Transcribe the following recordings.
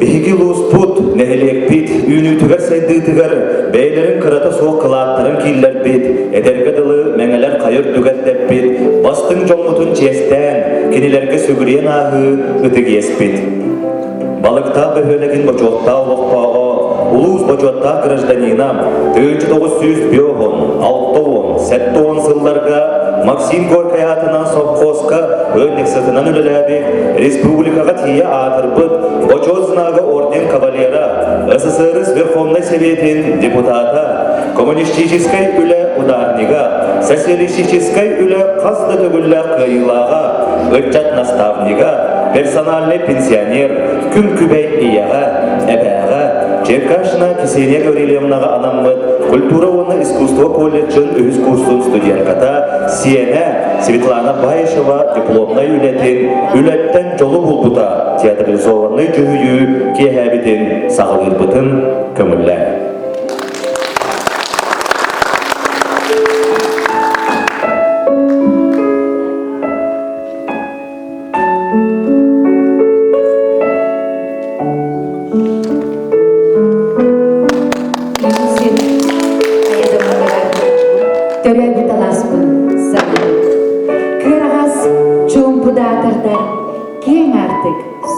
Bihigi lusput, nehilekpit, ünütüger saydıtıgar, beylerin kırata soğuk kılattırın killerpit, edergadalı meneler kayır dügetleppit, bastın jomutun çesten, kinilerge sügüriyen ahı, ıtıgiyespit. Balıkta böhölegin boçotta oğukpağı, ulus boçotta gражданинам 1906-7 сылларга Максим Горький атынан совхозка өннек сытынан үлеләбі республикаға тие атырбыт Бочоз знагы орден кавалера СССР Верховный Советин депутата коммунистической үлі ударнига социалистической үлі қазды түгілі қиылаға өтчат наставнига персональный пенсионер күн күбей ияға әбәға Черкашина Кисения Гаврилевнаға анаммыт культура оны искусство колледжін өз курсын студентката Сиене Светлана Баишева дипломна үлеттен жолы бұлбұта театрализованный жүйі кехәбітін сағылырбытын көмілі.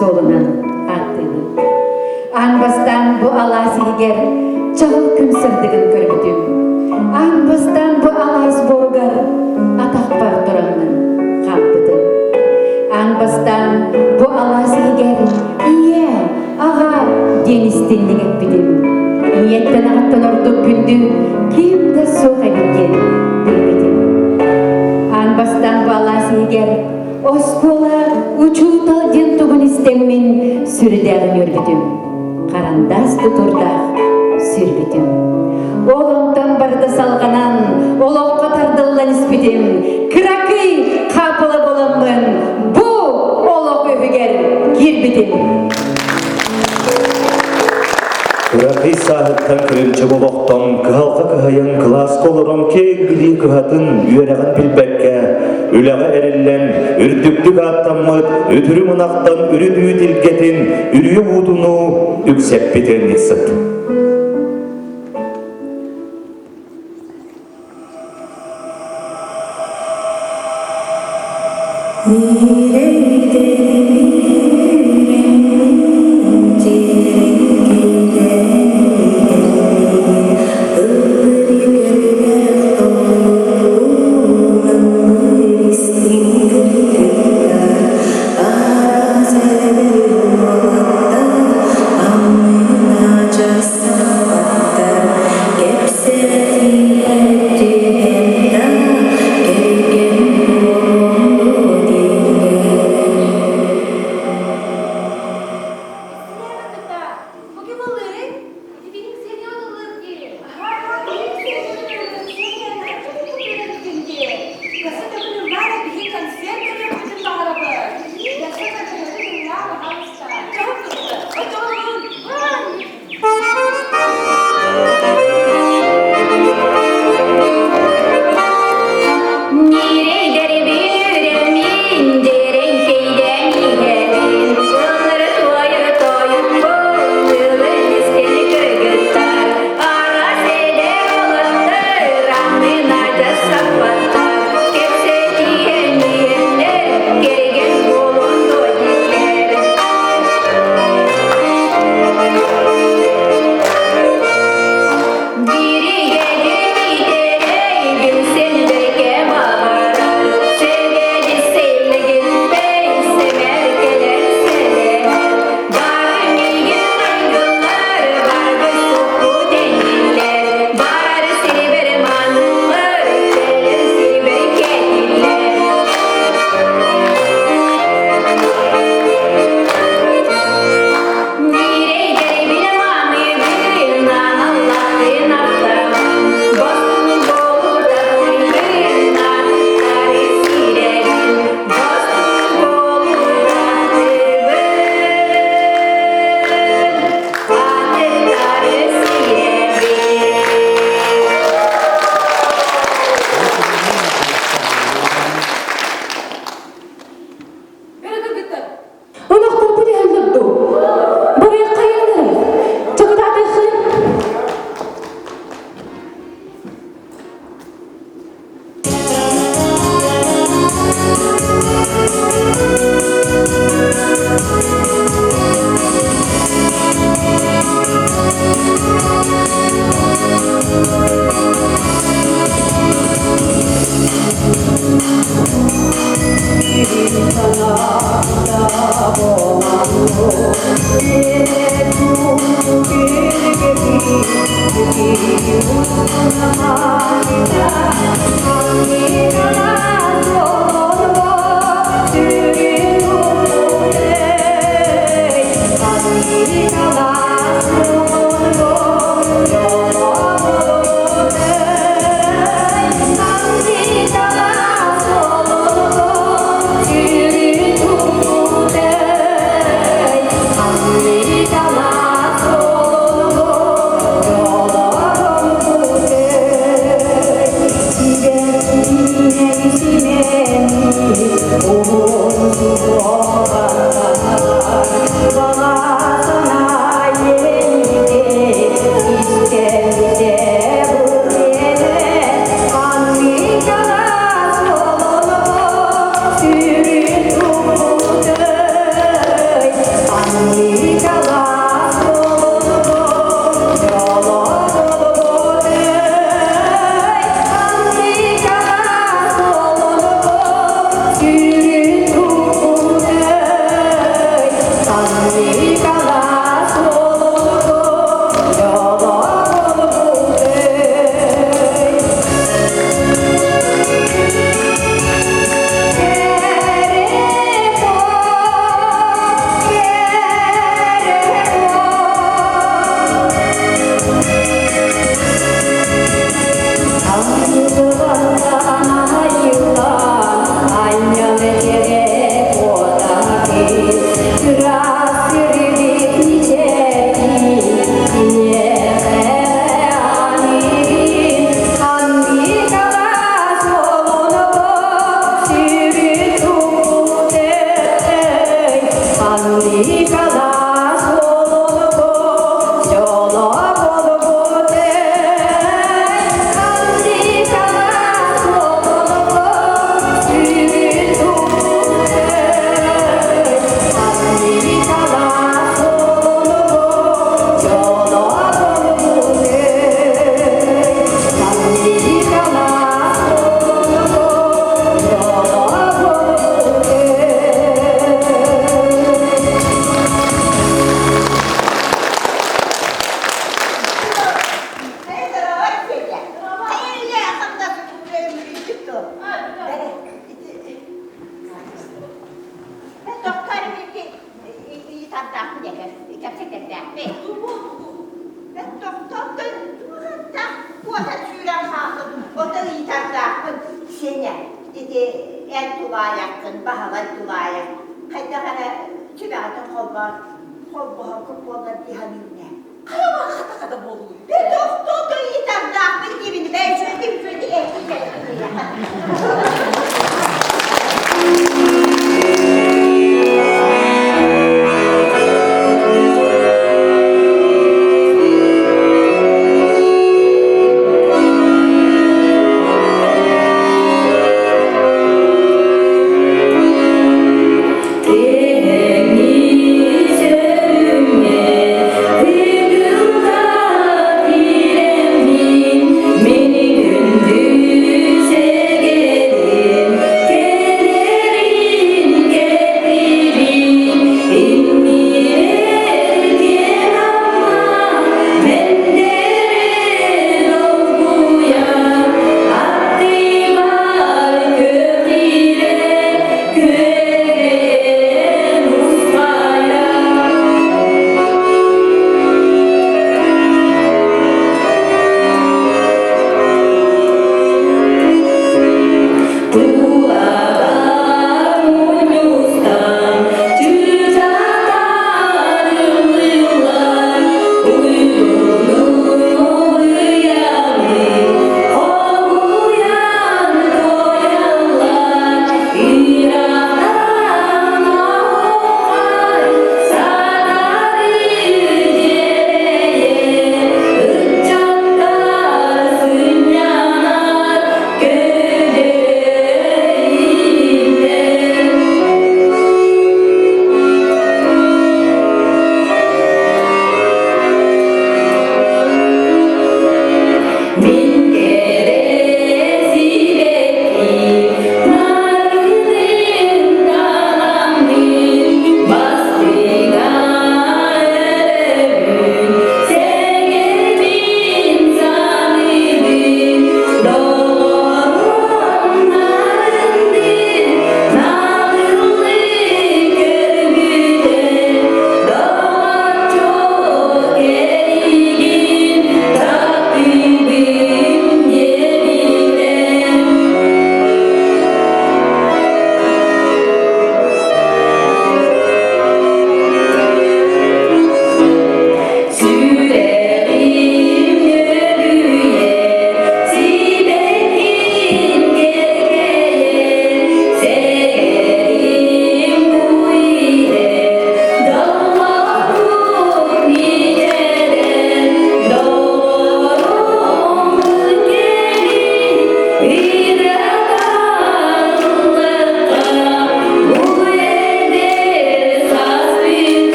Solunun attığını. Anbastan bu alas iger çağıl kümsürdüğün körbüdüm. Anbastan bu alas borgar atakbar duranın kampıdın. Anbastan bu alas iger iye ağa deniztinlik etbidim. İyetten ağıttan ordu gündü kimde soğuk edilgen bilmedim. Anbastan bu alas iger Oskola uçutal den tuğun istemmin sürdäğin yörgüdüm. Karandas tuturda sürbüdüm. Oğlumdan barda salganan, oloqqa tardıllan ispidim. Kırakıy kapılı bolamın, bu oloq öfüger girbidim. Kırakıy sahıttan kırınçı boloqtan, kıhalqa kıhayan klas kolorum kegli kıhatın üyereğin bilbekke. Üleğe erillen, ürdüklük attanmıt, ötürü mınaqtan ürüdüğü tilgetin, ürüyü udunu üksep biten nitsip.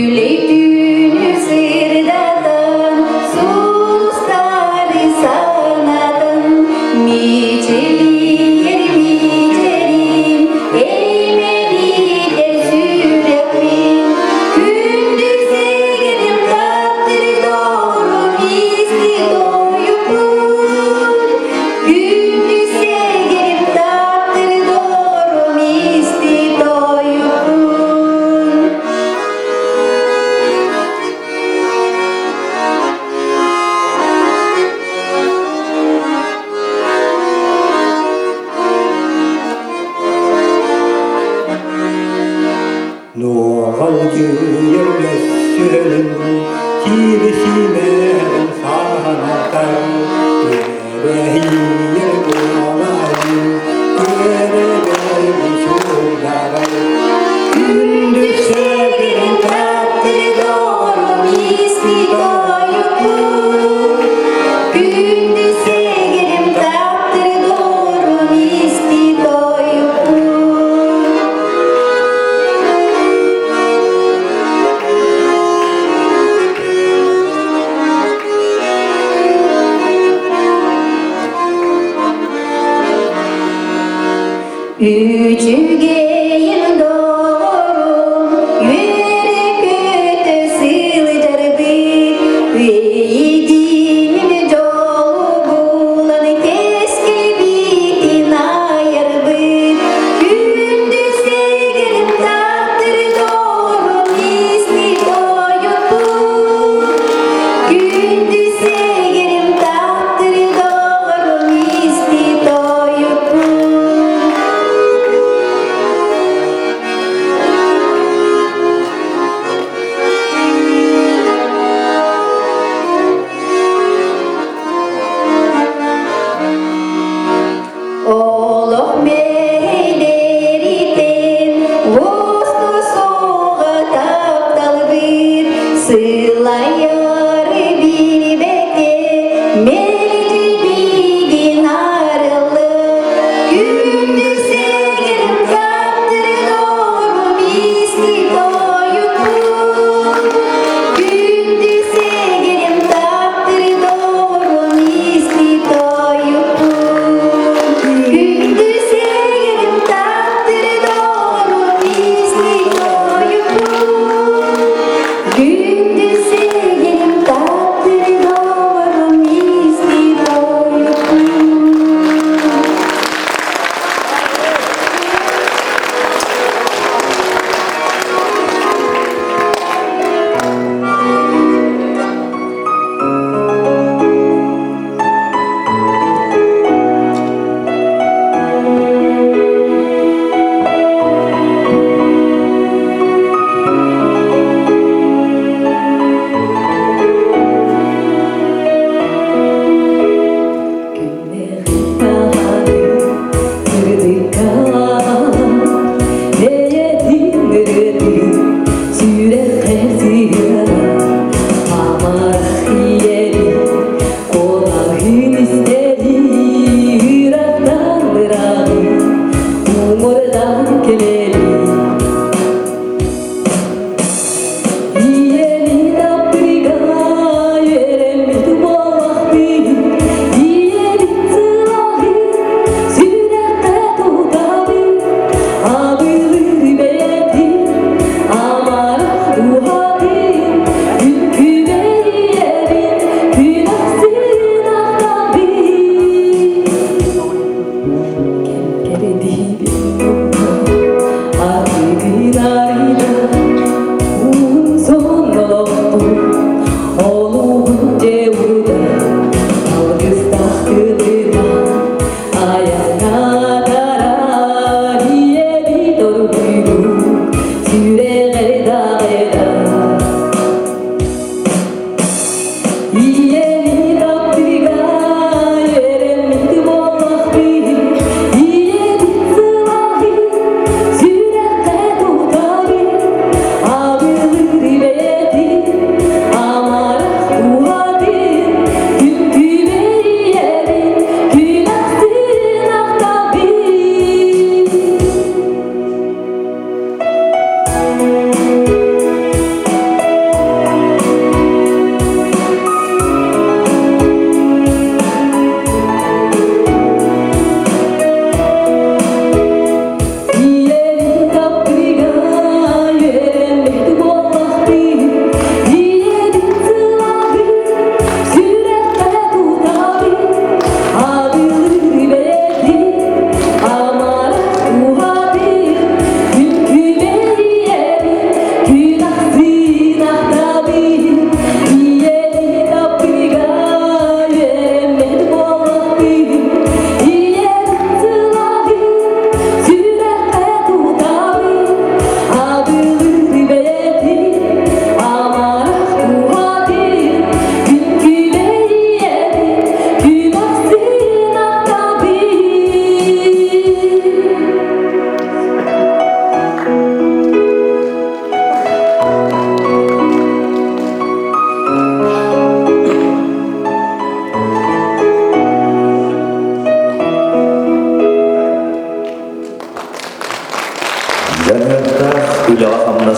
Tüleytünü sırdadan, susları sanadan, miçelir miçerim, eğmelidir sürekli. Gündüze gelip tattır doğru misli doyupun. Gündüze gelip tattır doğru misli doyupun. Noğal giyirmez sürelim, kirişime sanatar. Yüreğir bulayım, yüreğir şularım. Gündüzse gelin tattır doğru misli doyupun. Gündüzse gelin tattır doğru misli doyupun. Üçügeyin doğru yürek ötesi darbi Üyeğinin yolu bulan keski bitin ayarbi Gündüzse gelip tattır doğru misli doyupun Gündüzse gelip tattır doğru misli doyupun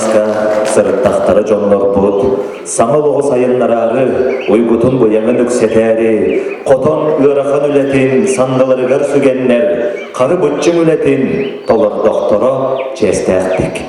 Saska, sırıttahtara jonlar bud, samalığı sayınlararı, uybutun boyanın ükseteri, koton ırakan ületin, sandaları gar sügenler, karı bıççın ületin, dolar doktora çestektik.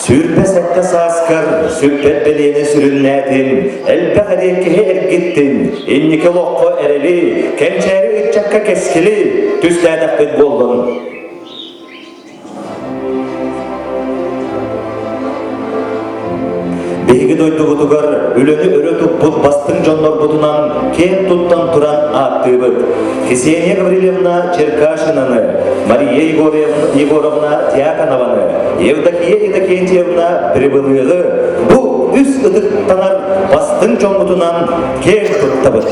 Sürpesekte saskar, süppet beliğine sürünnetin, elpeğedeki ergittin, inniki lokko ereli, kençeri içakka keskili, tüslenek bir bollun. Begi doydu budugar, ülünü örütüp bud bastın jonlar budunan, ken tuttan turan attı bud. Kseniya Gavrilevna Черкашинаны, Мария Егоровна Тиаканованы, Евдокия Евдокиевна Прибылығы, bu üs ıdıктанар bastın jon budunan ken tuttu bud.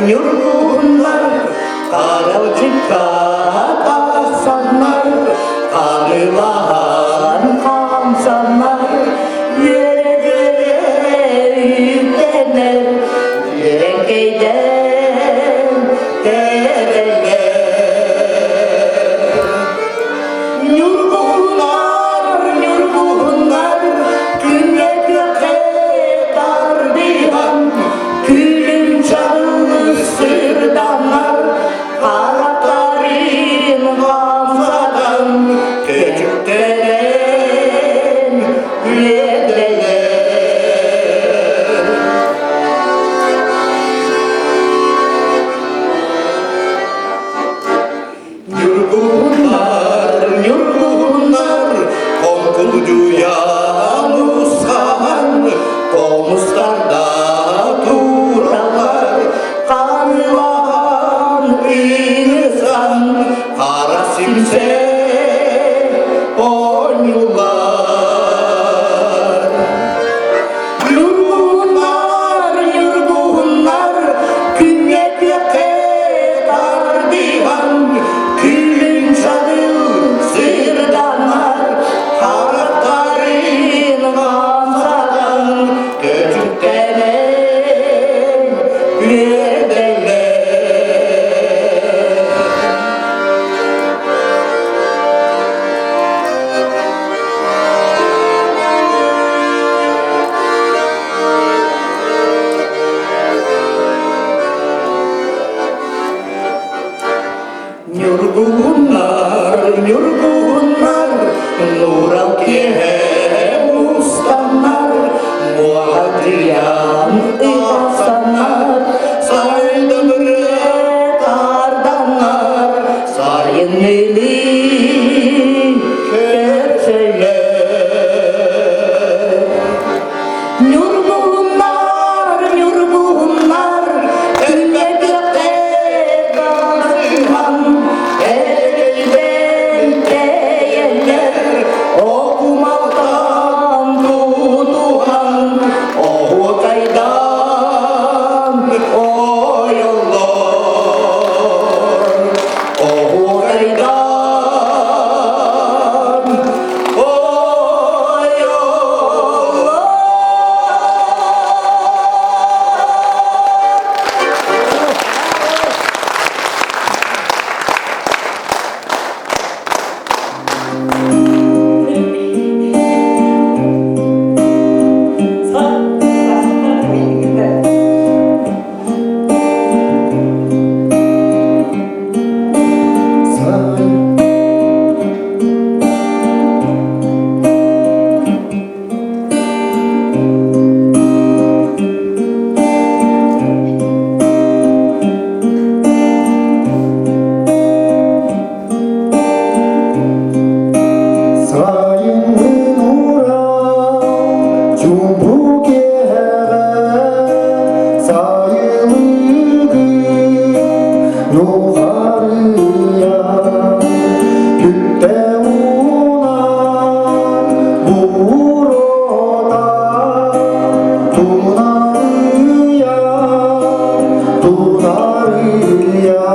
Yurgunlar, karalcıkta kalsanlar, karılahan kamsanlar, yere göre yüklenler, yerenkeyden dereler. Yurgunlar, güne göke dardihan, külüm canlı sırdanlar, kanatların hamzadan köçüktelen üyedeler. Yurgunlar, korkulcuya musan, konuslarda duralar, kanılan insan, kara simse oynular. 율구운 날 노랗게 무스tan 날 muadrian ikasanar sayda bertardanar sayın neli kerçeler Nurgunlar, ümmetlikte basılan elden değerler okumaktan tutulan o kaydan o yollar o kaydan o yollar Doraya,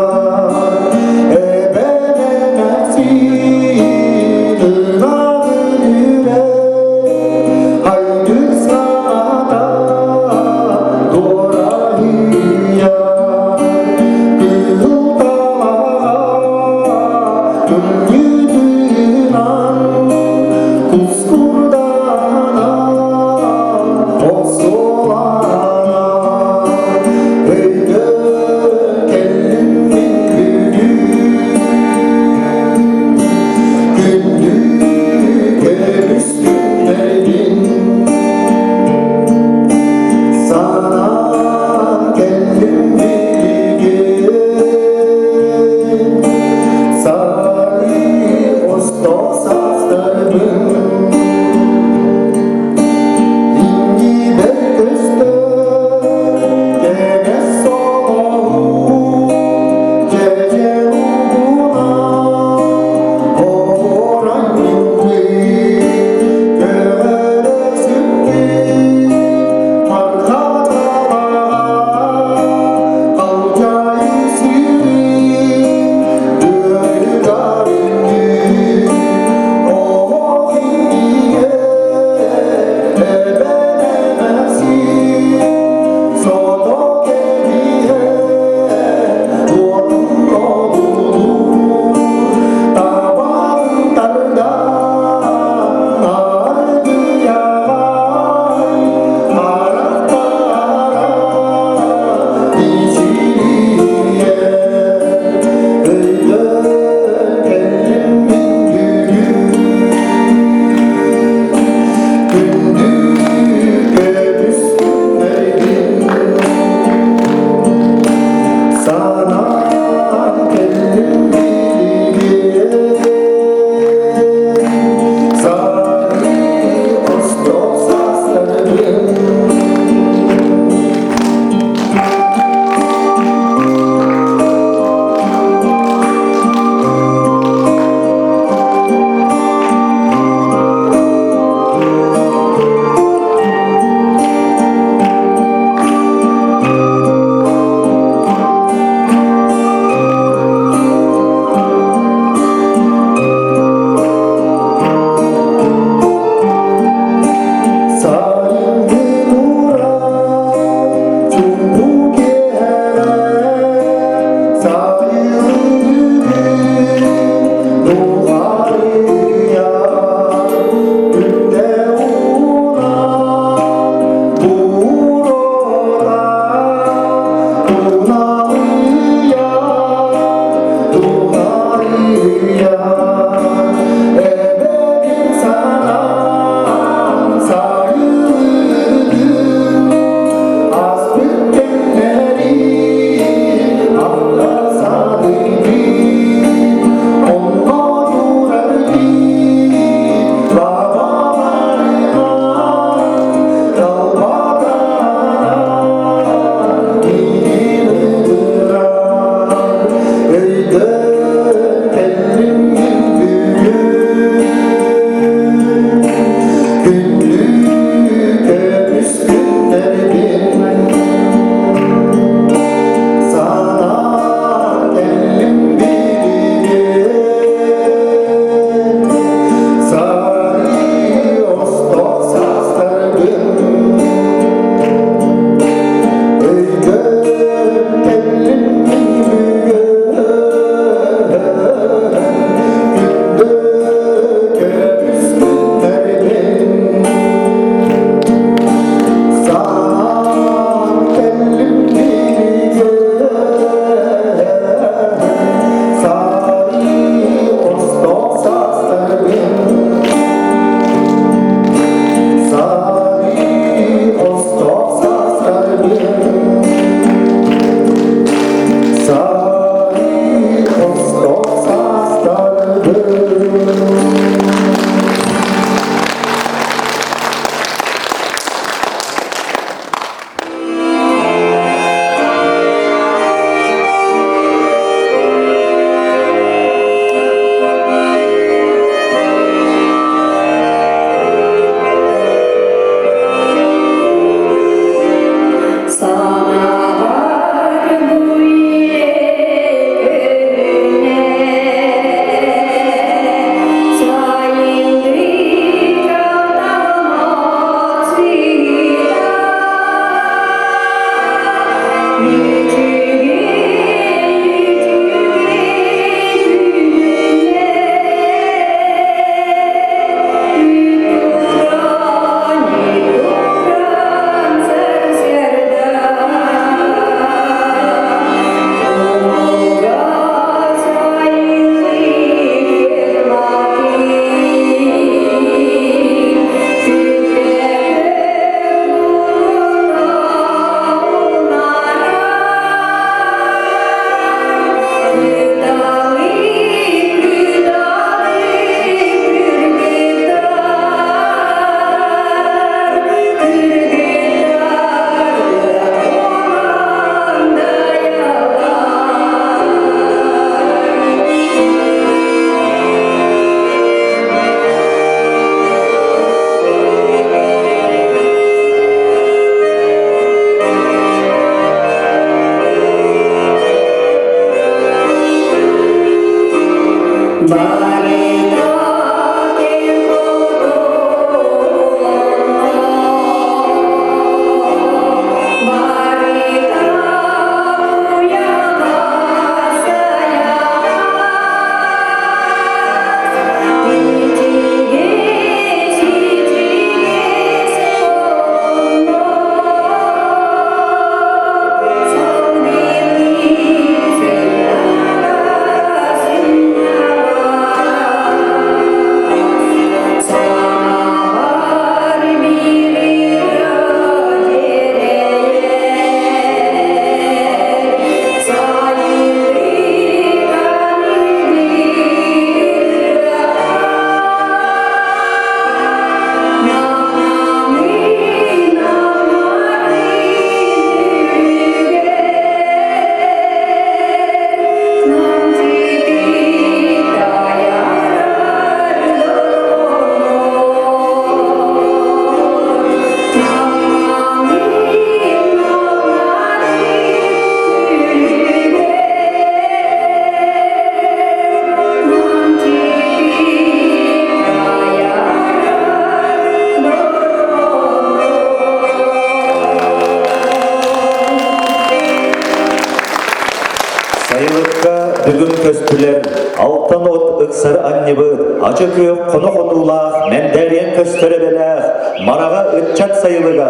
бүгін көстілер, алтын от ұқсар аннебіт, ачы көк құны құнылақ, мәндәрен көстірі беләқ, мараға үтчат сайылыға,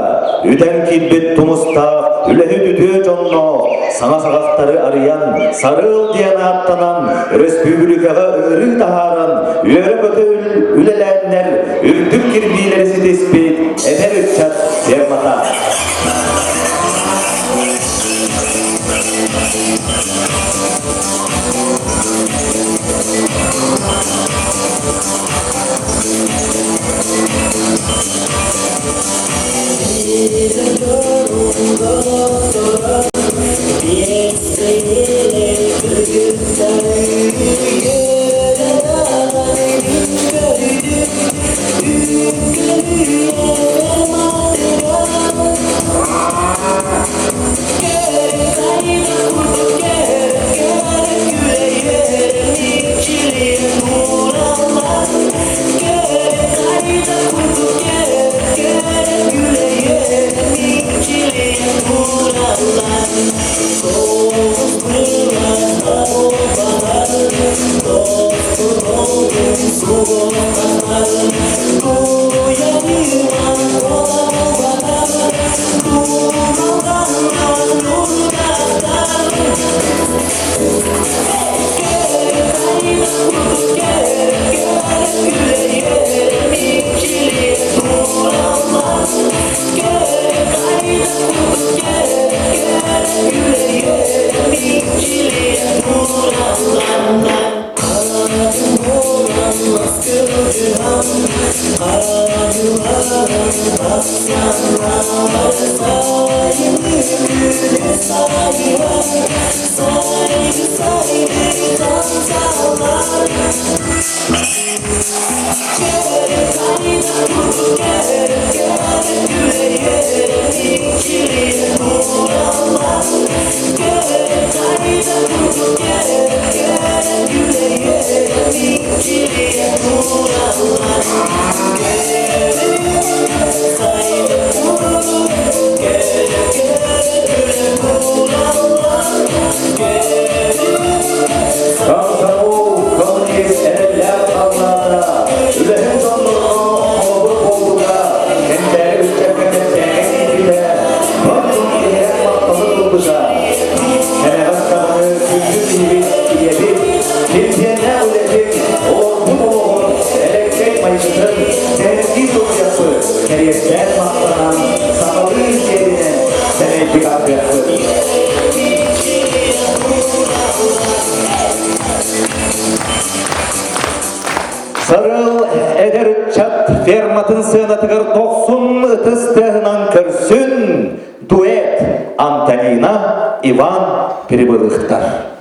үдән келбет тұмыстақ, үләхі дүді жонно, саңа сағақтары ариян, сарыл диян аттанан, республикаға үрі тахаран, үйері көті үлеләннер, үрдік кірбейлерісі деспет, әнер үтчат бермата. Yes, Sarıl eder çat fermatın sığınatıgır 90 ıtız tığınan körsün duet Antonina Ivan Перебылыхтар.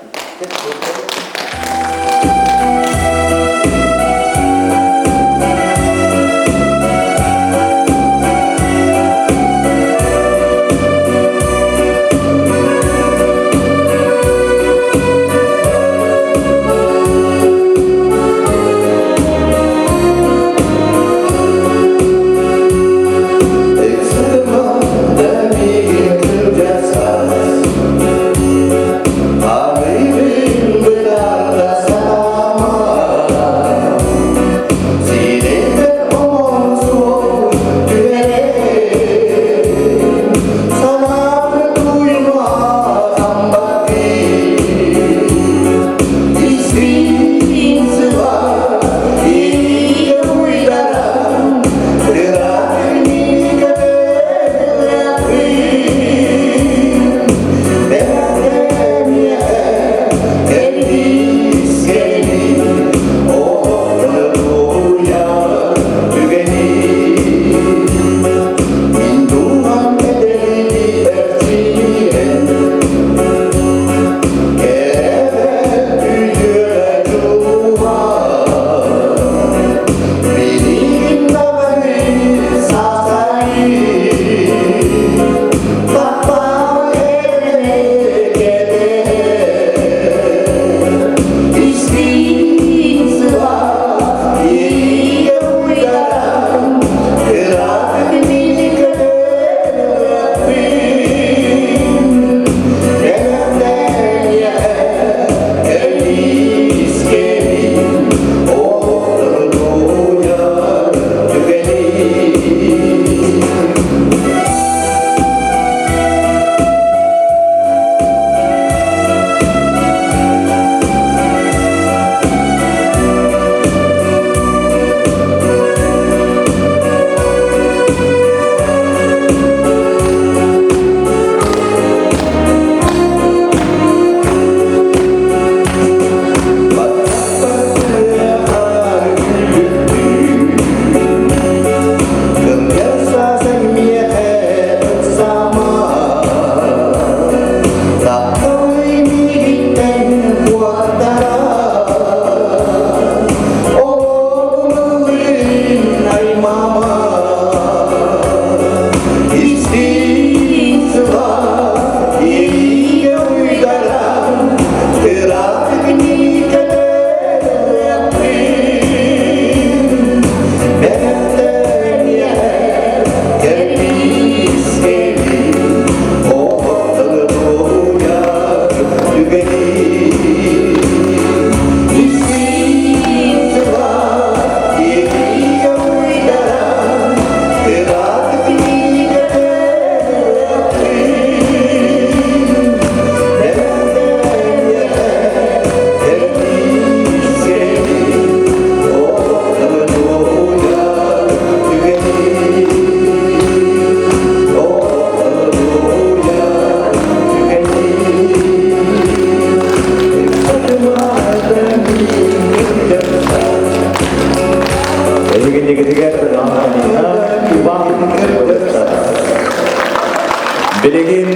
Белегин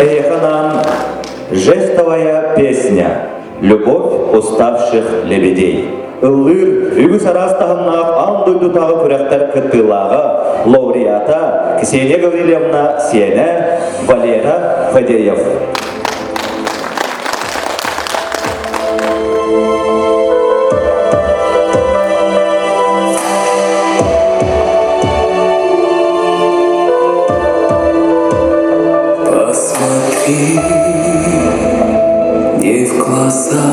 Эйханан «Жестовая песня». Любовь уставших лебедей. Ыллыр, үгіз арастағыннақ андойду тағы күрәқтер кыттылағы лауреата Ксения Гаврилевна Сеня Валера Фадеев. Посмотри мне в глаза,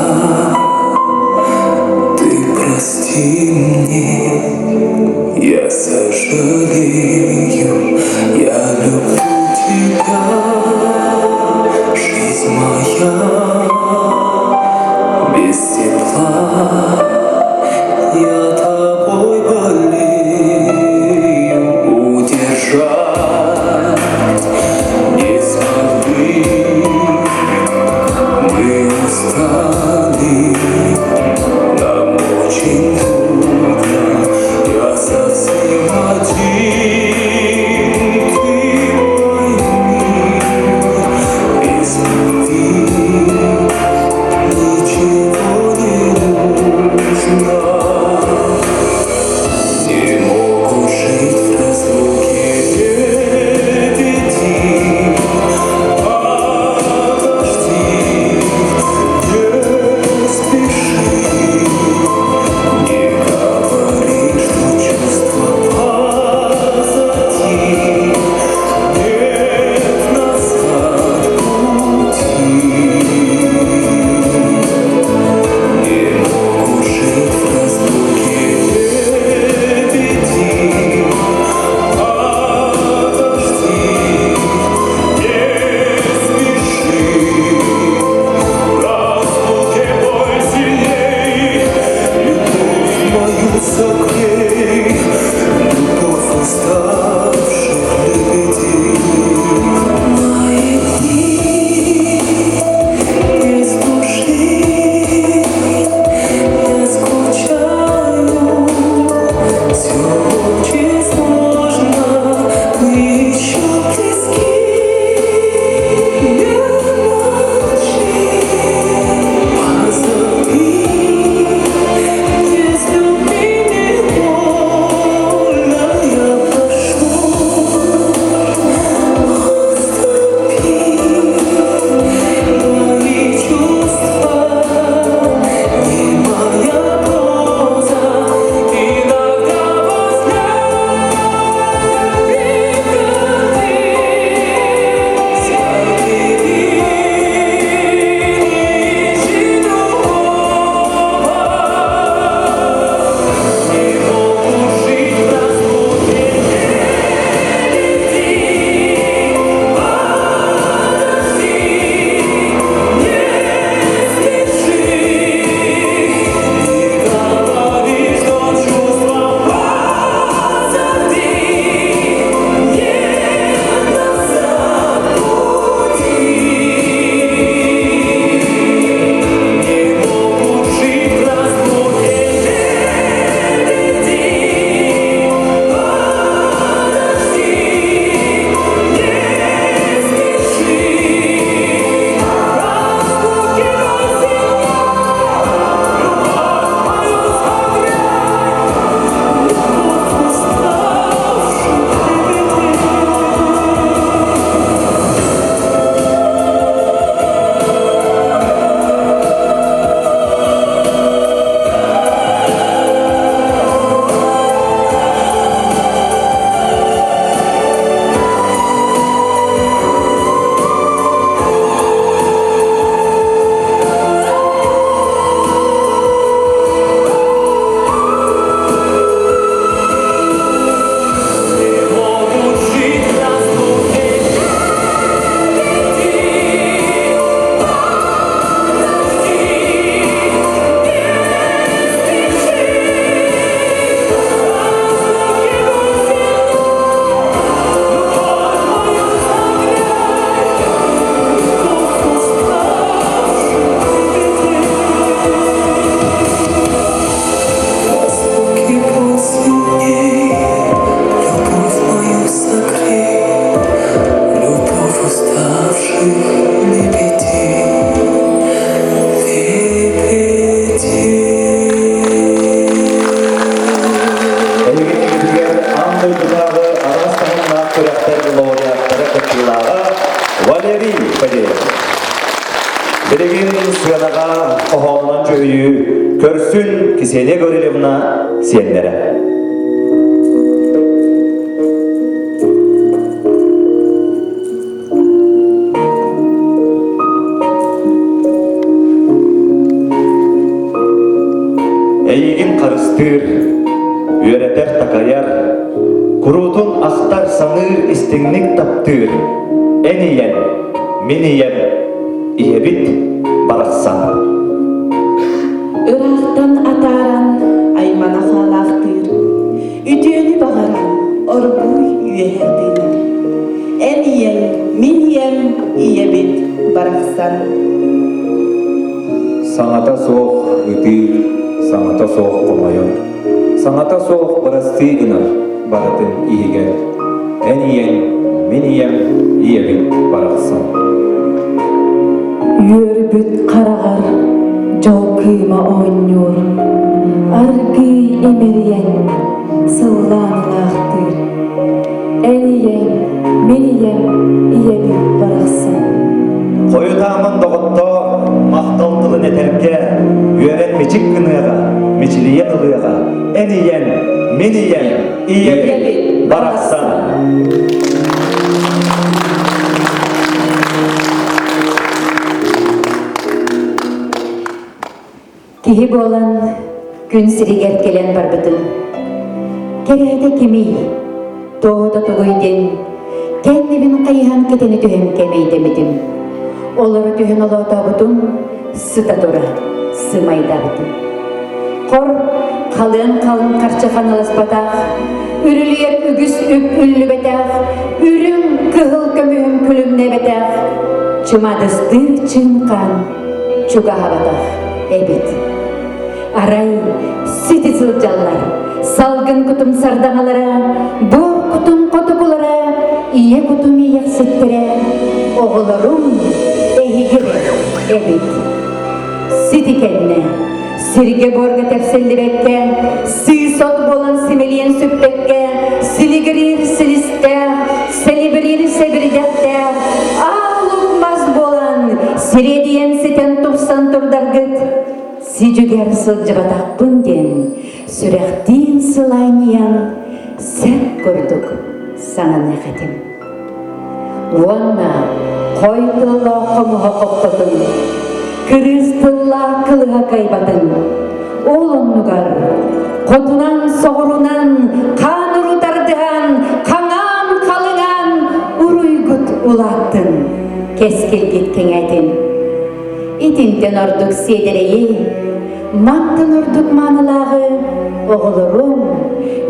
ты прости мне, я сожалею, я люблю тебя, жизнь моя, без тепла я тобой болею, удержать не смогли, мы устали, нам очень трудно, я совсем один, ты мой мир, без любви ничего не нужно. сүйü, körsün Киселия Гаврилевна сиеннере. Эйигин карыстыр, үйретер такаяр, курутун ақтар саныр истеңник таптыр. Эниян, миниян, иебит барақсан. Ырақтан атаран аймана халақтыр, үтіні бағаран орбуй үйердір. Эниян, миниян, иебит барақсан. Саңата соқ үтір, саңата соқ қомайын. Саңата соқ барастығынар баратын иеген. Әниен, мениен, иебін барақсан. Үйербіт қарағар, жол кыйма ойнур. Арғы емерген сылғанылақтыр. Әниен, мениен, иебит барақсан. Қойы тамын доғытто мақталтылын етерке, үйерен мечік кыныға, мечілиен ұлыға, эниян, миниян, иебит барақсан. Киһи болан күн сиригер келен барбытын. Кереде кеми, тоғыда тоғыйден, кеннебін қайхан кетені түхен кемейдемедім. Олары түхен олатабытын, сыта тұра, сымайдабытын. Қор қалын қарчахан аласпатақ, үрілер үгіс үп үлі бәтақ, үрім кығыл көмігім күлімне бәтақ, чымадыстыр чынқан, чугаға батақ, әбет. Арай, сети сылжалар, салгын кутум сардамалара, бор кутум котукулара, ие кутум ияқ сеттіре, оғыларым әйгірі әбет. Сети кәдіне, сирге борға тәпселдірекке, сый-сот болан семелиен сүппекке, силигірір силісте, селибірір себірдекте, алықмаз болан, сиредиен сетен тұпсан тұрдаргыт, сижүгер сылжыбатақпын ден, сүрәқтен сылайниян, сәп көрдік саңын әқетім. Уанна қойтылла қомуға қоқтытын, кырыстылла кылыға кайбатын, олыннугар, қотунан соғырунан, қан ұрутардыған, қаңан қалыңан, ұруйгүт улаттын, кескелгет кеңәтін. Итинтен ордук седерейі, мантын ордук манылағы, оғылырым,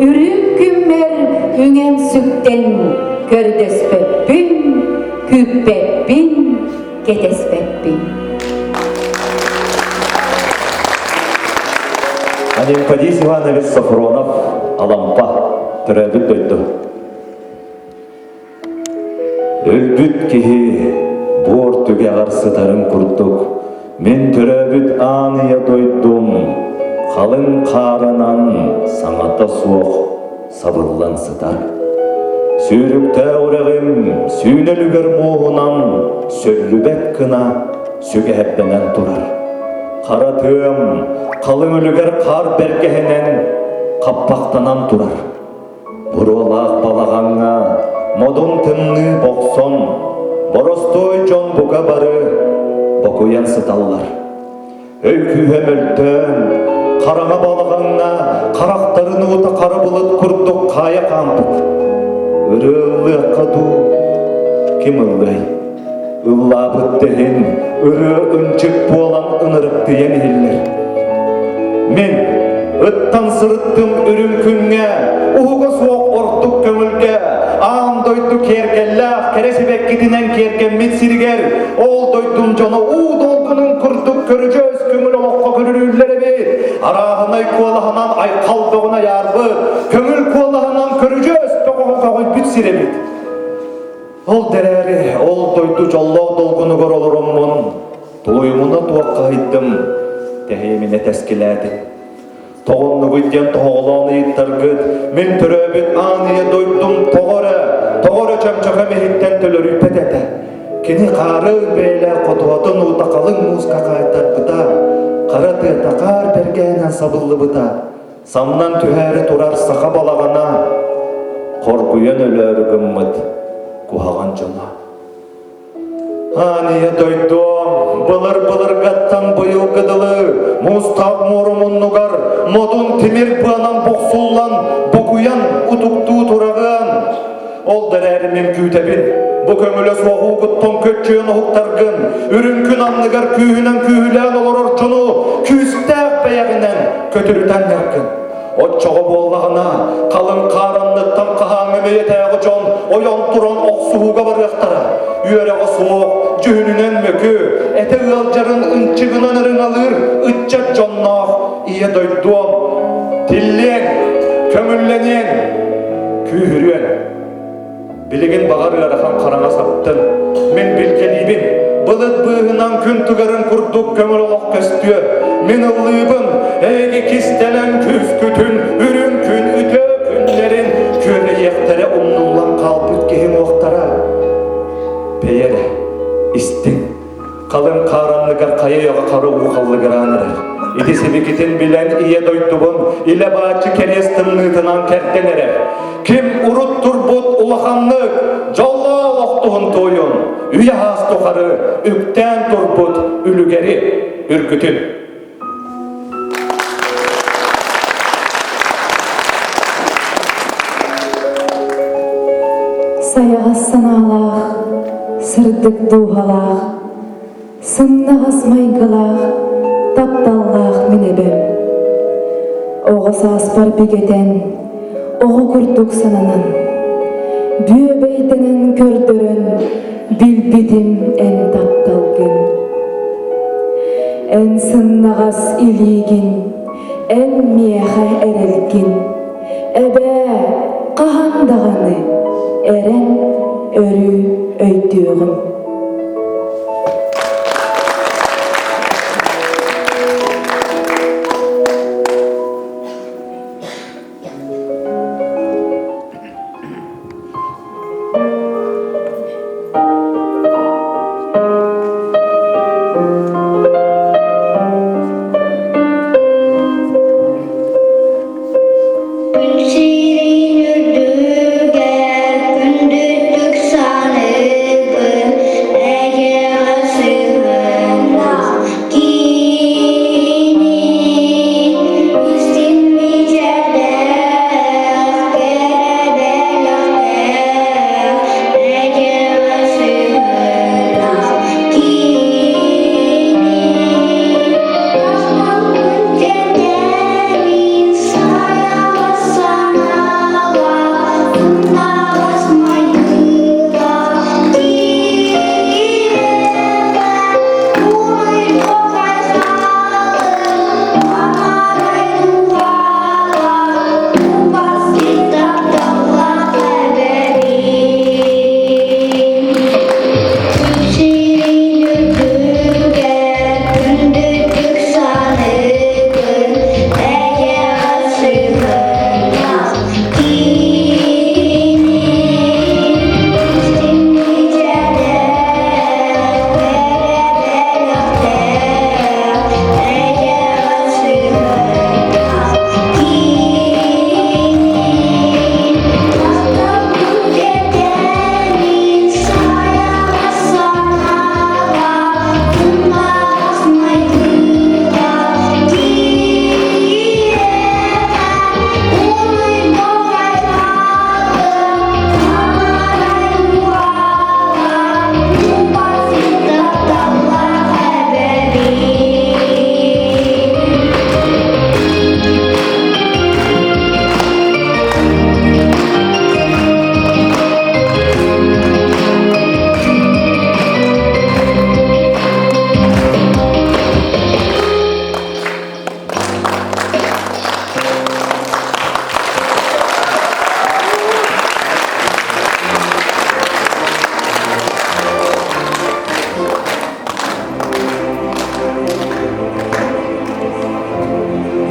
үрім күммер үңен сүктен, көрдөспеппін, күппеппін, кетеспеппін. Анимпадис Иванович Сафронов, алампа, түрәбіт дөйді. Өлбіт кеге, бор түге қарсытарын күрттік. Мен түрәбіт аныя дойдым, қалың қарынан саңата суық сабырлан сытар. Сүйрікті орағым, сүйнелігер моғынан, сөрлібәк кына сөге әппенен тұрар. Қаратым, қалың өлігер қар бәркехенен қаппақтанан тұрар. Бұролақ балағанға, модын тымны боқсон, боростой жон бұға бары, боқуян сыталлар. Өйкүйем өлтін, қараға балағанға, қарақтарын ұта қара бұлыт күрттік қая қампыт. Үрілі қаду, кем ұлғай? Ұллабыт дәйін, үрі үнчік болан ұнырып дейен елдер. Мен ұттан сұрыттым үрім күнге, ұғы суық ортық көңілге, ан дойды кергелләқ, кересібек кетінен керген метсіргер, ол дойдым жоны ұдолғының күрдік көріжі өз көңіл олыққа көрілілері бет, арағынай куалағынан айқалдығына ярбы, көңіл куалағынан көріжі өз тоғығын бүтсіре бет. Ол дәрәрі, ол дойды жоллау долғыны көр олырыммын, тұлойымына туаққа айттым, тәйеміне тәскіләді. Тоғынны көйден тоғыланы еттіргіт, мен түрәбет аныя дойдым тоғыры чамчаға мехеттен төлір үпет әті. Кені қары бәйлі қотуатын ұтақалың мұзға қайтар бұта, Karate takar bergenen sabıllı bıta. Samnan tüheri turar saka balagana. Korkuyan ölörü gımmıt. Kuhagan jona. Haniye doydum, bılır gattan bıyıl gıdılı, mustaq morumun nugar, modun timir bıanan boksullan, bokuyan utuktu turağın. Ol dererimim kütebin, bu kömüle soğuğu gutton kötçüğün huktargın, ürünkün anlıgar kühünen kühülen olur orçunu, küstaq beyaginen kötürüten yakın. O çoğu bollağına, kalın karanlıktan kahameme yeteği con, oyan duran oksuğuga var yaktara. Yüreği soğuk, cühününen mökü, ete ılcarın ınçığından ırın alır, ıtçak connağ, iye doydum. Tillen, kömüllenen, kühürüyen. Biligin bağır yarakan karana saptın, men bilgeliyim. Bılıt bığınan gün tıgarın kurduk kömür olak köstüyor. Men ıllıyım, ege kistelen küskütün, ürün kün ütö günlerin, köre yektere umnullan kalpıt kehin oktara. Peyere, istin, kalın karanlığa kaya yoga karı uğallı gıranırı. İdi sebikitin bilen iye doydubun, ile bağçı kerestin nıtınan kerttenere. Kim uruttur but ulahanlık, jolla oğtuğun toyun, üye has tokarı, ükten turbut, ülügeri, ürkütün. Sayağız sanalaq, sırdık duhalaq, sınnağız maygılaq, taptallaq minebem. Oğuz aspar bigeten, oğu kurduk sananan, büyöbeydenen kördörün, bilbidim en taptal gün. En sınnağız iligin, en miyeğe erelgin, ebe qahandağını, eren örü öydüğüm.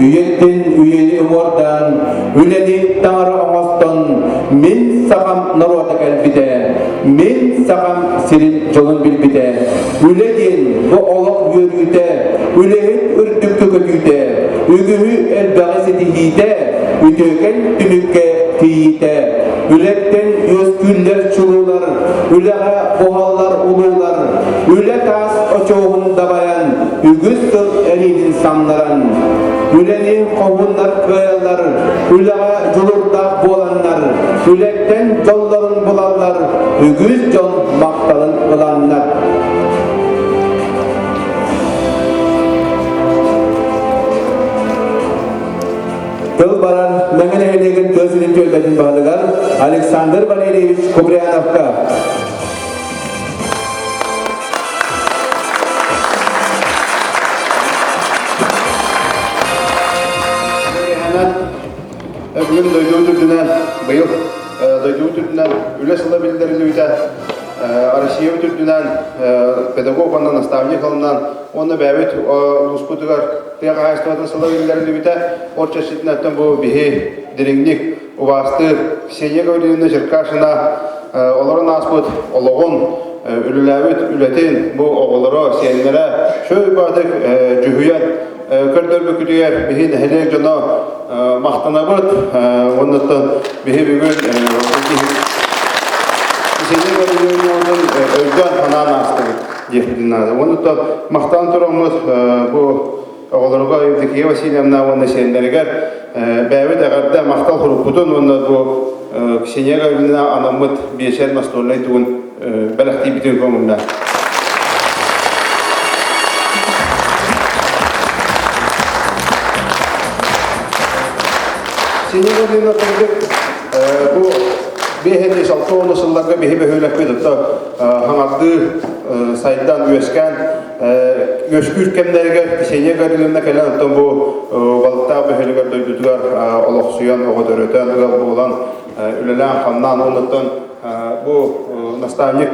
Üyettin üyeli umurdan, üleni tanrı omaston, min sağam narota gelbide, min sağam senin yolun bilbide, üledin bu olak yürüyde, ülehin ürdük ügühü elbağısı tihide, ütöken tümükke tihide, ületten özgüller çulular, üleğe boğallar ulular, üle tas oçoğunda bayan, ügüz kıl erin insanlaran, üleni kovunlar kıyalar, üleğe culurda boğalanlar, ületten yolların bulanlar, ügüz yol maktalın bulanlar. Kıl barar, məngən eylegen gözünün tölbədin bağlıgar, Aleksandr Valerievich Kubriyanovka. Bugün duyduğu türdünen, bıyıl duyduğu türdünen üle sıla bildirildi üyde Arasiyev türdünen pedagog ondan nastavnik alınan onu bәbет Lusputugar tiyaq ağaçlardan sıla bildirildi üyde orça şiddetten bu bihi diringlik uvastı Kseniya Gavrilina Jirkaşina oların asput oloğun ülüləvit ületin bu oğulları senlere şöyle badık cühüyen Kördür büküdüyer bihi nehelek jana mahtanabıt ondan bihi bugün Kseniya Gavrilina özden hanan astı diyebilirler. Onu da mahtan turamız bu oğulları evdeki Vasilyevna onu senlerger bәbet ağırda mahtal huruputun onu bu Kseniya Gavrilina anamıt beşer mastorlay tuğun belakti bütün konuda. Kseniya Gavrilina bu beheli saltoğunu sıllarga behi behölek bedutta hangardı saydan üyesken göskür kemlerge Kseniya Gavrilina kelen attan bu balıkta behölüger duydudugar oloqsuyan oğudöröten olan ülelen xannan onuttan bu nastavnik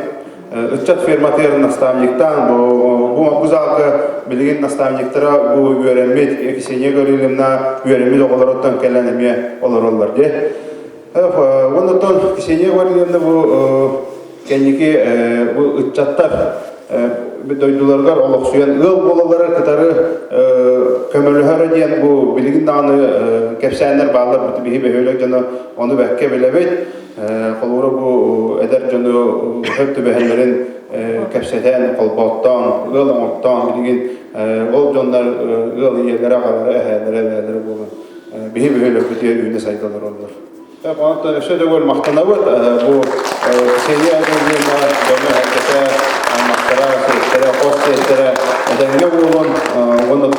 Иччат ферматер наставниктан bu makuzalgı bilgin nastavniktara bu öğrenmet Kseniya Gavrilina öğrenmet oğullarından kelenemiye olurlar diye. Ondan Kseniya Gavrilina bu kendiki bu ıççatlar duydularlar oloqsuyan ıl bolaları katarı kömürlühörü diyen bu bilgin dağını kepsenler bağlar bihi behölek canı onu bekke bilebet. Kolları bu eder canı hepti behenlerin kepseten, kolbottan, ıl amottan bilgin ol canlar ıl yerlere ağaları, ehelere bulun. Bihi behölek bitiyor üyüne saydalar olur. Ondan şöyle gol mahtanabıt bu Kseniya Gavrilina dönü herkese mahtara, seytlere, hoş seytlere denge bulun. Ondan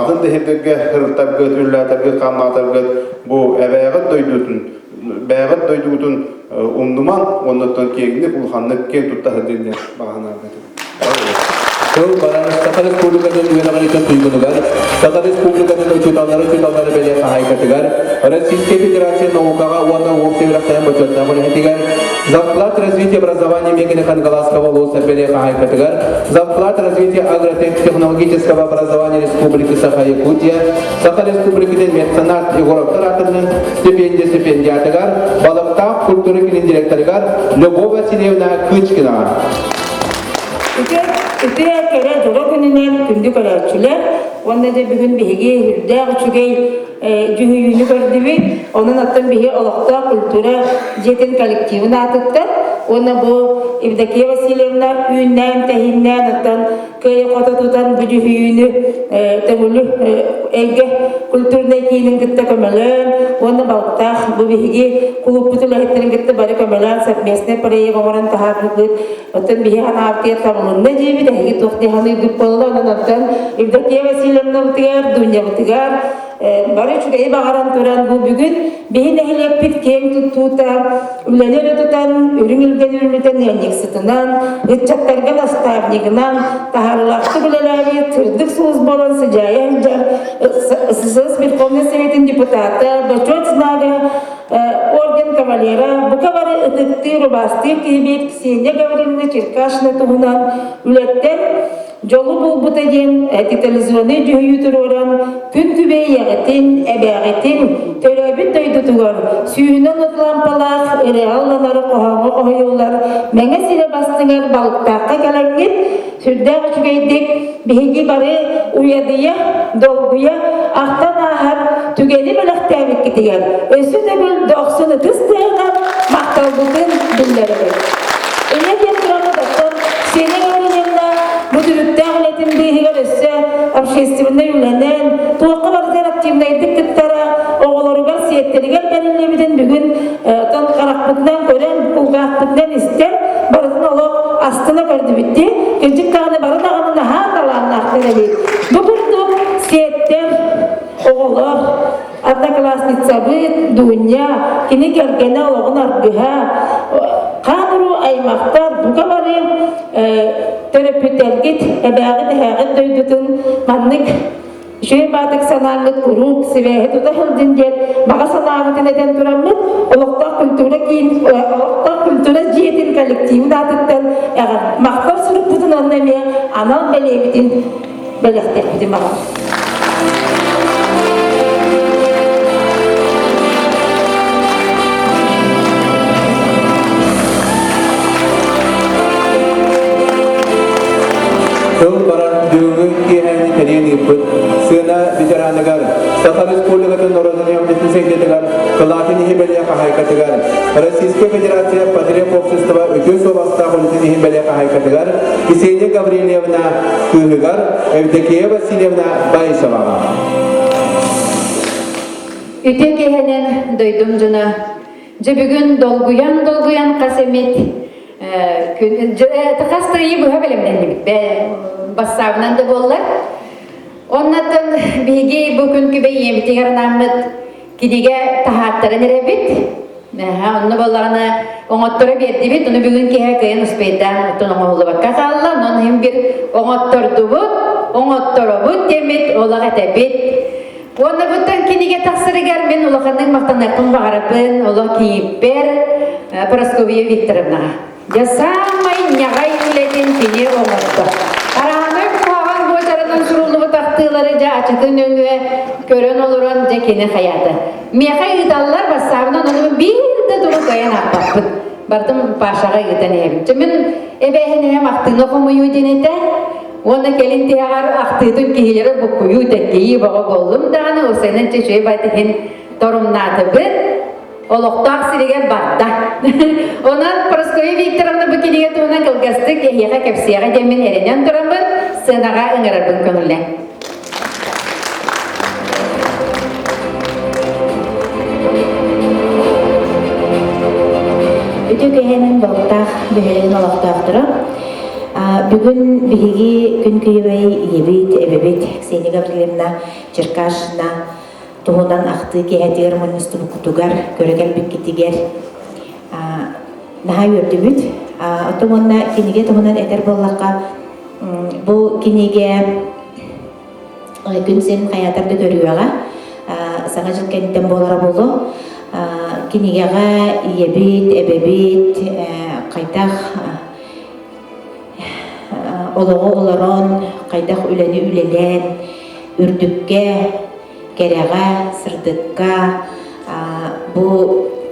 adın dehirlerge hırtar gıt, üllatar gıt, kannatar gıt bu ebeğat doydutun. Bägat doyduğun umduman ondan kegini ulhanlık ken tutta hadinne bahana Kıl baran Sakal Respublika'nın üyelerinin tuygunular, Sakal Respublika'nın uçutanları belirli haykatigar, Российская Федерация науkaga ona уовсеврахтаyan бачотна болетигар, Зарплат развития образования Мегино-Хангаласского волоса белых haykatigar, Зарплат развития агротехнологического образования Республики Саха-Якутия, Саха Республиканың меценат Егоровтар атының стипендиатыгар, балыктак культура билим директорыгар Любовь Васильевна Кычкина. Üte kere dolu gününden gündü kararçılar. Onda da bugün bihigi hürdağ çügey cühüyünü gördüğü. Onun atın bihi olakta kultura jetin kolektivini atıttı. Ona bu evdeki Vasilyevna üyünden, tehinden attan köye kota tutan bu cühüyünü temülü ege kulturuna ikinin gitti kömelen. Ona balıkta bu bihigi kulup putul ahitlerin gitti bari kömelen sapmesine parayı komaran taharlıklık. Atın bihi hanavtiyat tamamında cebi dehi tuhti hanı dupalı onun attan evdeki Vasilyevna bitigar, dünya bitigar. Bari çünkü bağıran tören bu bugün bihi nehilek pit kem tututa, üleleri tutan, ürünülgen ürünlüten yenlik sıtınan, ıççatlarga nastavniginan, taharlaktı bileleri, tırdık soğuz bolan sıcaya hıncar, ısısız bir komune sevetin deputatı, Başot Snaga, Orden Kavalera, bu kavarı ıtıktı, rubastı, kibit, Kseniya Gavrilina Çirkaşna tuhunan, ületten, Jolu bulbut edin, titalizyonu cühüyütür oran, gün kübeyi yağıtın, ebeğitin, töröbüt döydutular, süyünün ıtlampalak, ырыалланары кохоңо кохойуулар меңе сире бастыңар балыктаакка келеңгит сүрдээх үчүгейдик биһиги бары уядыя долгуя ахтан аахар түгени белехтээбик китигер өсү дөгүл дооксун ытыстыана макталбытын биллеребит эне диэн тураны доктор сенин оруñunna бутүрүттää үлетин биһигер өссө общественный үленен туокка барытын активнайдык кыттара оголоругар сиэттеригер берилибитин бүгүн тон каракпытынан көрен кулгаакпытынан истер барытын олох астына көрдүбүтти кыжык кааны бары даганы наха талааннаахтыребит бу курдук сиэттер оголор одноклассницабыт дуня кини келгене ологун аргыха каануру аймактар буга бары төрөпүтэлгит эбээги дэһээги дөйдүтүн маннык Шөй бадык санаалык курук сибэһи тута хылдиндер бага санаабытын этен тураммыт олоктак культура жиэтин коллективы датыттан мактар сурукпутун оннеме анал белебитин белехтербитин бага Тыл баран дүүгү киэһэни тэрийн иппыт сыына ветераныгар Саха Республикатын Народный Комитетин секретарыгар Кылаатын ихибелия кахайкатыгар Российская Федерация Патриот общества өтө собаста холитин ихибелия кахайкатыгар Кисения Гаврилевна Кыгыгар Евдокия Васильевна Байшевага. Үтө кеһенен дойдум жана бүгүн долгуян касемет тахастыры бұға білімден бассабынан да болылар. Оннатын бігі бүкін күбей емітігер намыд кедеге тахаттарын әребет. Онны болағына оңоттыры берді бет, оны бүгін кеге күйен ұспейдан ұттын оңолы баққа қалла, оның hem bir оңоттырды бұд, оңоттыры бұд демет, олақ әтәбет. Онны бұттан кедеге тақсырыгар мен олақының мақтанақын бағарапын, олақ кейіппер Прасковия Викторовнаға. Я самай нягай үлетін кене оңырды. Аранып қуаған көтерінің сұрулығы тақтылары жа ачытын өңі көрін олырын жа кені қаяды. Меқа ұйдалылар бассабынан оны бірді тұры қойын ақпақпын. Бардым пашаға ұйдан әбін. Мен әбәйін әм ақтыны қомы ұйден еті. Оны келін теғар ақтыдың кейлері бұқы ұйдан кейі бұғы болым дағаны осайнын чешөй байтығын торымнаты бір. Олоқтақ сиреген барда. Онан Прасковия Викторовна бүкенеге туынан кылгасты кехеға кепсияға демен әренен тұрамын, сынаға ұңырабын көңілі. Үті көхенің болықтақ, бүхелеген олықтақ тұрып, бүгін бігі күн күйебей ебет, әбебет, Ксения Гаврилевна, Черкашына, Туғынан ақты кеәтігер мұнысты бұқытуғар, көрігер бүккетігер наға өрді бүт. Тұғынна кенеге тұғынан әдір болаққа бұл кенеге күн сен қаятарды көріуіға саңа жыл кәнттен болара болу. Кенегеға ебет, әбебет, қайтақ олығы оларон, қайтақ үләні үлелен, үрдікке, кереға, сырдыққа, бұл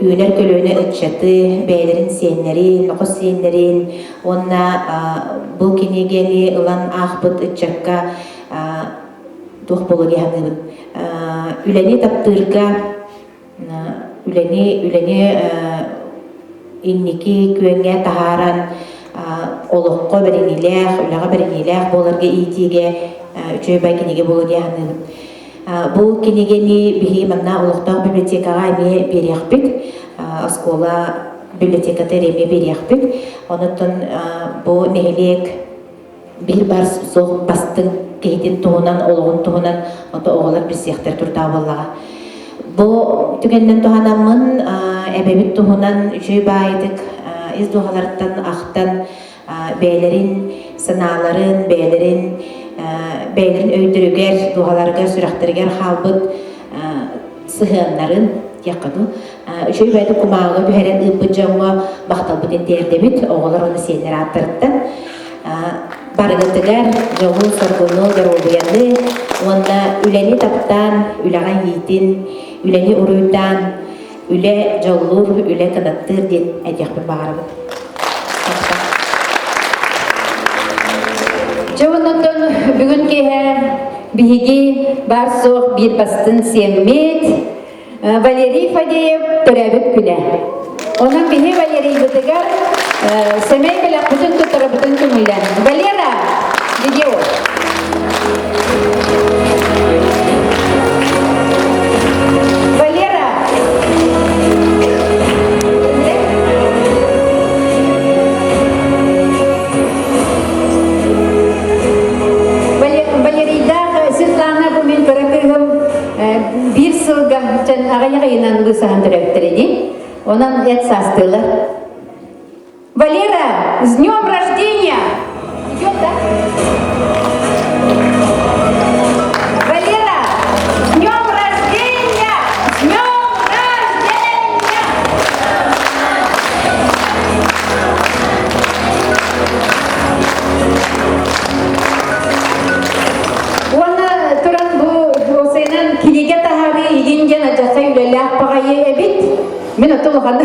үйелер көлөне ұтшаты, бәйлерін сиенлерін, ұқыс сиенлерін, онна бұл кенегені ұлан ақпыт ұтшаққа тұқ болуге ханыбын. Үләне таптырға, үләне иннеки көңе тахаран, олыққа бірінеләқ, үләға бірінеләқ болырға итеге, үчөй бай кенеге болуге ханыбын. Бұл кенегені бігі манна ұлықтау библиотекаға әме берияқпет, оскола библиотекаты реме берияқпет. Онытын бұл нәйлек бір бар соқ бастың кейтін туғынан, олығын туғынан, онты оғылар бір сияқтар тұрда болаға. Бұл түгеннен туғанамын әбәбет туғынан үшөй байдық, из дуғаларттан, ақтан, бәйлерін, сыналарын, бәйлерін өйдірігер, дуғаларығар, сүрақтырығар халбыт сығынларын яқыды. Үшөй бәйді құмағы бүйәрен ұппы жаңға бақталбытын дердебіт, оғылар оны сенер аттырыттан. Барғытығар, жоғыл сорғыны жаролуянды, онда үләні таптан, үләған ейтін, үләні ұруйдан, üle jolluur, üle kadattır diye ediyakpı bağırı. Çoğunluktan bugün ki bihigi bar soğuk bir bastın semmet Valerий Fadeyev törəbit güne. Onun bihi Valerий Bıtıgar semey bilak bütün tutara bütün tümülen. Valera, video. Valera. Valeriyda Svetlana bu men bırakırım bir sılga ağaya kayınan bu sahan direktörü. Onun et sastılar. Валера, с днем рождения! Идет, да? Валера, с днем рождения! С днем рождения! Ona turan bu senin kiliga tahari iginjen aja saya udah pakai ebit. Мен отолған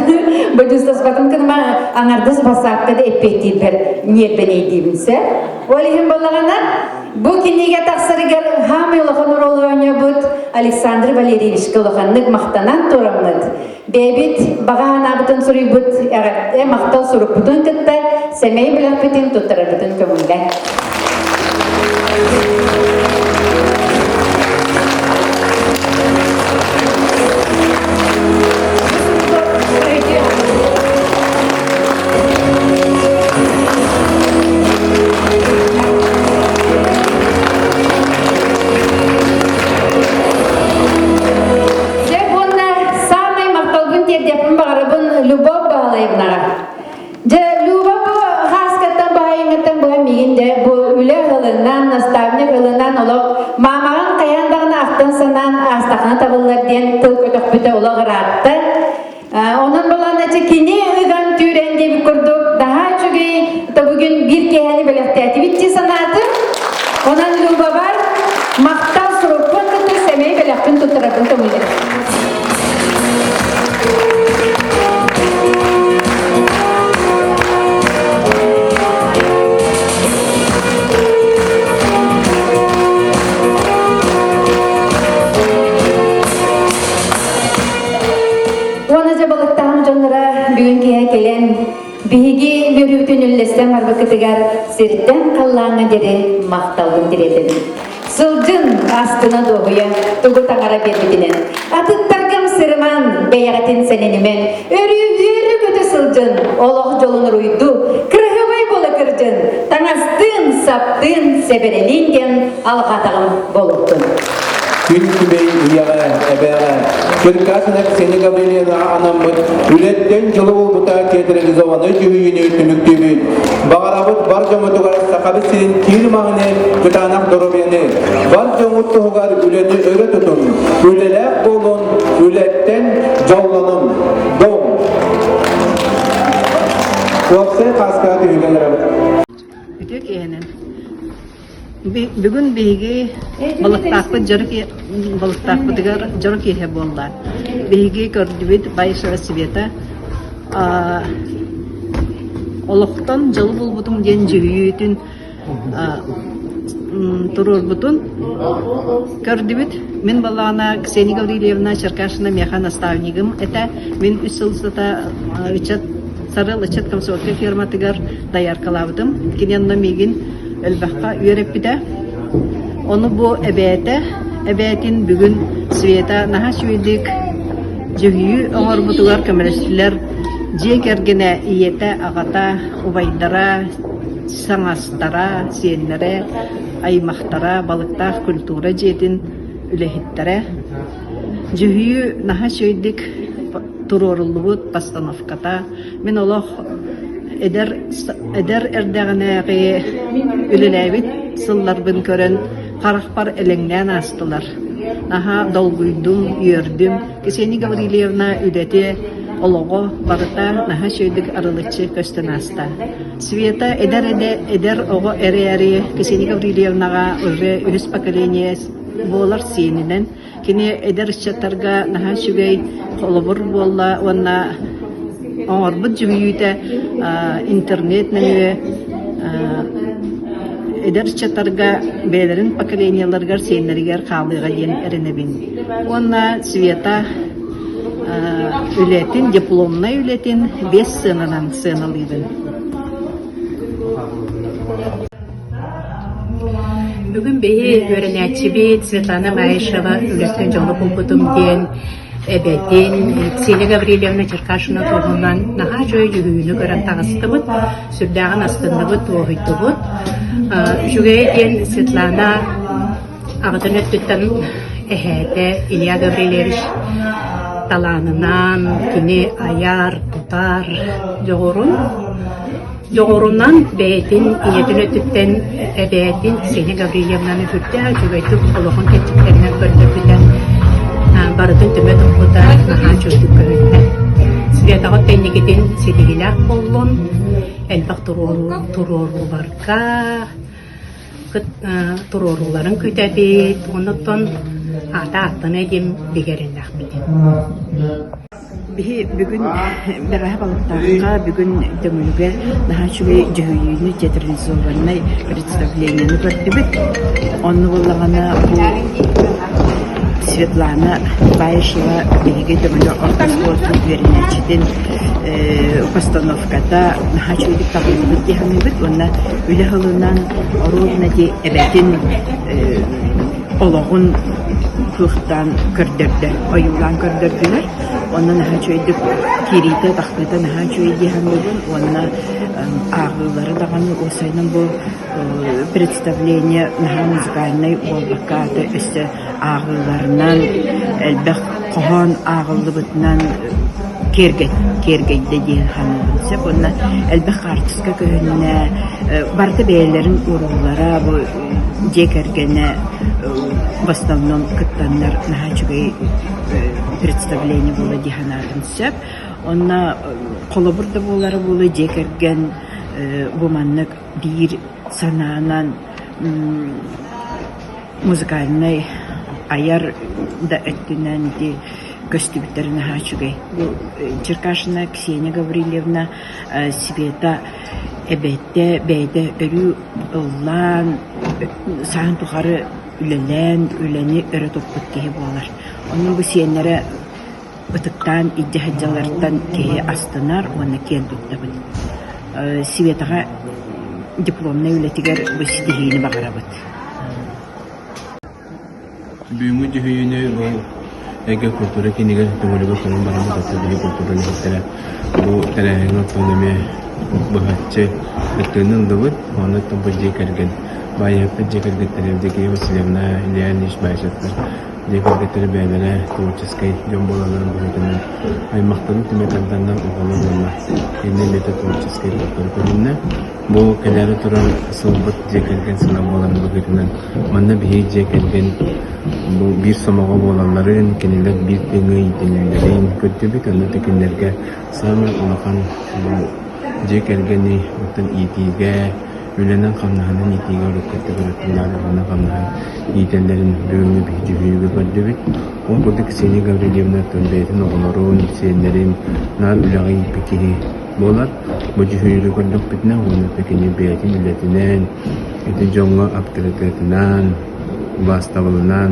бөдістас батым кініма аңардыз басаққыды әппетті бір ниетпен дейбінсі. Олығын болағана, бұл кенеге тақсырығар хамы олығын оролуыне бұд Александр Валерьевич кылығанлық мақтанан торамлыд. Бәбет бағаған абытын сұрый бұд, мақтал сұрып бұдын күтті, сәмей білік бітін тұттыры бұдын көмілді. Любовь Балаевна. Де любовь хаскаттан байыңыттан бұға мегенде бұл үлі ғылынан, наставник ғылынан олық мамаған қаяндағына ақтан санан астақына табылар ден тыл көтіқ бүті олық ұратты. Onun bulanıcı kini ıgan türende bir kurduk. Daha çünkü bugün bir kehani belirtiyati bitti sanatı. Onun любовь var. Maqtal surupun tutur semeyi belirtin tuturabın tümüyle. Bugünkü gelen bihigi görüntün üllesem arbakıtıgar siritten kallağına deri maqtalgın diredim. Sılcın astına doğuya tuğu tağara berbitinen. Atıttargam sırman beyagatın senenimen. Örü kötü sılcın olaq jolunur uydu. Kırıhıbay bola kırcın. Tanastın saptın seberelinden alğatağım boluktun. Gün kübey uyağa, ebeğe, kırkasına seni Gabriel'e anamın, ületten жылы olbuta ketireli zamanı cühüyünü ütümüktübün. Bağırabıt barca mutugar sakabı senin kirmağını kıtanak dorobeni. Barca mutugar üleni öre tutun. Ülelek olun, ületten jollanın. Doğum. Kuapse kaskatı hügenler. Bütün kehenen. Бүгін бейге балықтақпы жырық ехе болды. Бейге көрдібет Байшыға Света олықтан жылы бол бұтын ден жүйетін тұрыр бұтын көрдібет. Мен балағына Ксения Гаврилевна Черкашина механ наставнигім. Это мен үш сылсыта сарыл үчет комсомольский фирматыгар даяркалавдым. Кененна мегін Элбаққа үйереппіде. Оны бұл әбәтін бүгін Света наға шүйдік жүгүйі оңыр бұтылар көмірістілер жек әргіне иеті ағата, ұбайдара, саңастара, сиенлері, аймақтара, балықтақ культура жетін үлехеттері. Жүгүйі наға шүйдік тұрорылы бұд постановката. Мен олық Эдер эрдәгенәге үлеләбит сылларбын көрен карахпар элеңнән астылар. Наха долгуйдум, йөрдүм. Кесени Гаврилевна үдәте олого барыта наха шөйдик арылыкчы көстөн аста. Света эдер ого эре Кесени Гаврилевнага уже үлес поколение болар сенинен kini eder çatarga naha şügey kolobur bolla onna orbut jüyüte internet menüye eder çatarga belerin поколенияларга сенлеригер калыга ден эренебин. Onna Света ületin дипломна ületin 5 сынынан сыналыйдын. Бүгін бейі өрінәтчі Светлана Маишева үлестен жолы бұлбұдым ден әбәден Ксения Гаврилевна Черкашина тоғынан наға жой жүгүйіні көрін тағыстымыд, сүрдәғын астындымыд, оғыйтымыд. Жүгей ден Светлана ағытын өттіттен әхәді Илья Гаврилевич таланынан кені аяр, тұтар жоғырынан бәйтін иетін өттіттен әбәйтін Ксения Гаврилевнаны хүрді жүгейтіп олығын кәттіктерінен көрдірдіден барытын түмет ұқыда наға жүрдік көрінді. Светаға тәнекетін селегілер болуын, әлбақ тұроруларға, тұроруларын көтәбет, оныттан ата-аттын әдем бігерін ақбеден. Бүгін бір балықтарға бүгін дөмілге наға чүгей жүгейіні театрализованный представленияны көрдібіт. Оны болағана бұл Светлана Баишева бігеге дөмілі ортасқорсыз верінәчіден постановкада наға чүгейдік тағылыбыт дегенебіт. Оны үлі ғылынан орудына де әбәтін олығын кухтан көрдірді, ойылан көрдірділер. Онна наха чөйдік кириті тақпеті наха чөйді хамылын, онна ағылары дағаны осайның бұл представление наха музыкальный болбаққаты өсті ағыларынан әлбәқ қоған ағылы бұтынан кергейді дейін хамылын сеп. Онна әлбәқ артысқа көніне барды бәйлерін ұрулара бұл жекергені в основном кыттаннар наха чөй представление было диханатын сөп. Онна қолыбырды болары болы жекерген буманнык бир санаанан музыкальный аяр да өттінен де көстібіттеріні хачугай. Черкашина Ксения Гаврилевна Света әбәтті бәйді өрі ұллан сағын тұқары үләні өрі топпыт кейі болар. Onun bu siyenlere ıtıktan, iddihacalardan kehe astınar, onu ken tuttabıd. Svetağa diplomna ületiger bu sidihini bağırabıd. Büyümü cühüyünü bu ege kultura kiniger tümülüge konum baramı tatlıbıge kultura lehittere. Bu terehen otonomi bu hatçı ıttığının dıvıd, onu tıbbı cekergen. Bayapta cekergetlerevdeki Vasilevna ileyen iş başlatlar. Декоргеттер бәйләре творческий жон болаларын бүлетінен аймақтарын түмекалдандан ұғалы болма. Енді метод творческий доктор көрінне. Бұл кәләрі тұран сылбыт жекелген сылам боларын бүлетінен. Манна бейі жекелген бұл бір сомаға болаларын кенелер бір теңі итенелерін көттебек. Анна текендерге самы ұлақан жекелгені ұттан итиге Ülenin kamnahanın itiğe örükkette bıraktılar, bana kamnahan itenlerin bölümü bir cühüyüge gördübük. O buradaki Ksenija Gavrilevna tönbeytin oğulların, senlerin, nar ülağı pekihi bolar. Bu cühüyüge gördük bitne, onu pekini beytin illetinen, eti jonga aktivitetinden, vastavılınan,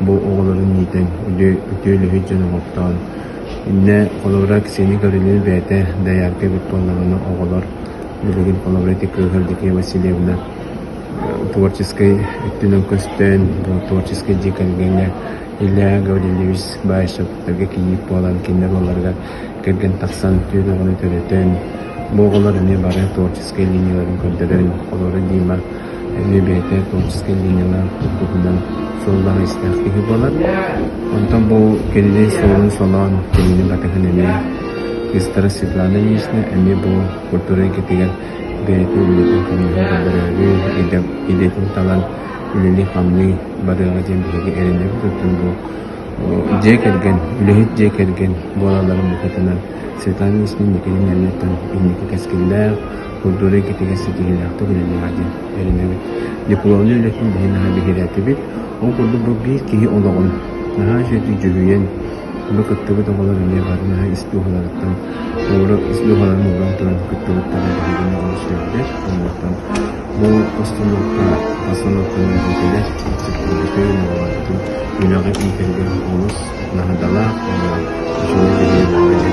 bu oğulların iten, ötüylü hüccünü oktan. İnne olarak Ksenija Gavrilevna beyte dayarke bitbollarını oğular. Билеген коллаборатив Гаврилевна Васильевна творческой активным костен, творческой декольгене Илья Гаврилевич Баишев таги киіп болан кинер оларға керген тақсан түйдіғыны төретен боғылар не бары творческой линияларын көндірен олары дейма небейте творческой линиялар күркүбінен солдағы істәқтігі болар. Онтан бұл келіне солын солан келіне батығын әме Кыстары Светлана Ильична әме бұл культура кетеген бәйті үлетін көмейін қадырары едетін талан үлелі қамны барыға жембеге әрінер көттін бұл жекерген, үлехет жекерген болаларын бұқытынан Светлана Ильична мекенен әлметтен иннекі кәскелер культура кетеген сетігіліақты үлелі ғаден әрінер дипломны үлетін бәйін аға бігер әті бет ол күрді бұл бір кейі олығын Naha şeydi cühüyen bu kıttığı da olur ne var naha istihulardan doğru istihuların olan duran kıttığı da bir oluşuyor. Ondan bu aslında ülkeler çıktığında böyle olarak dünyada ilkeler olmuş. Naha dala şöyle bir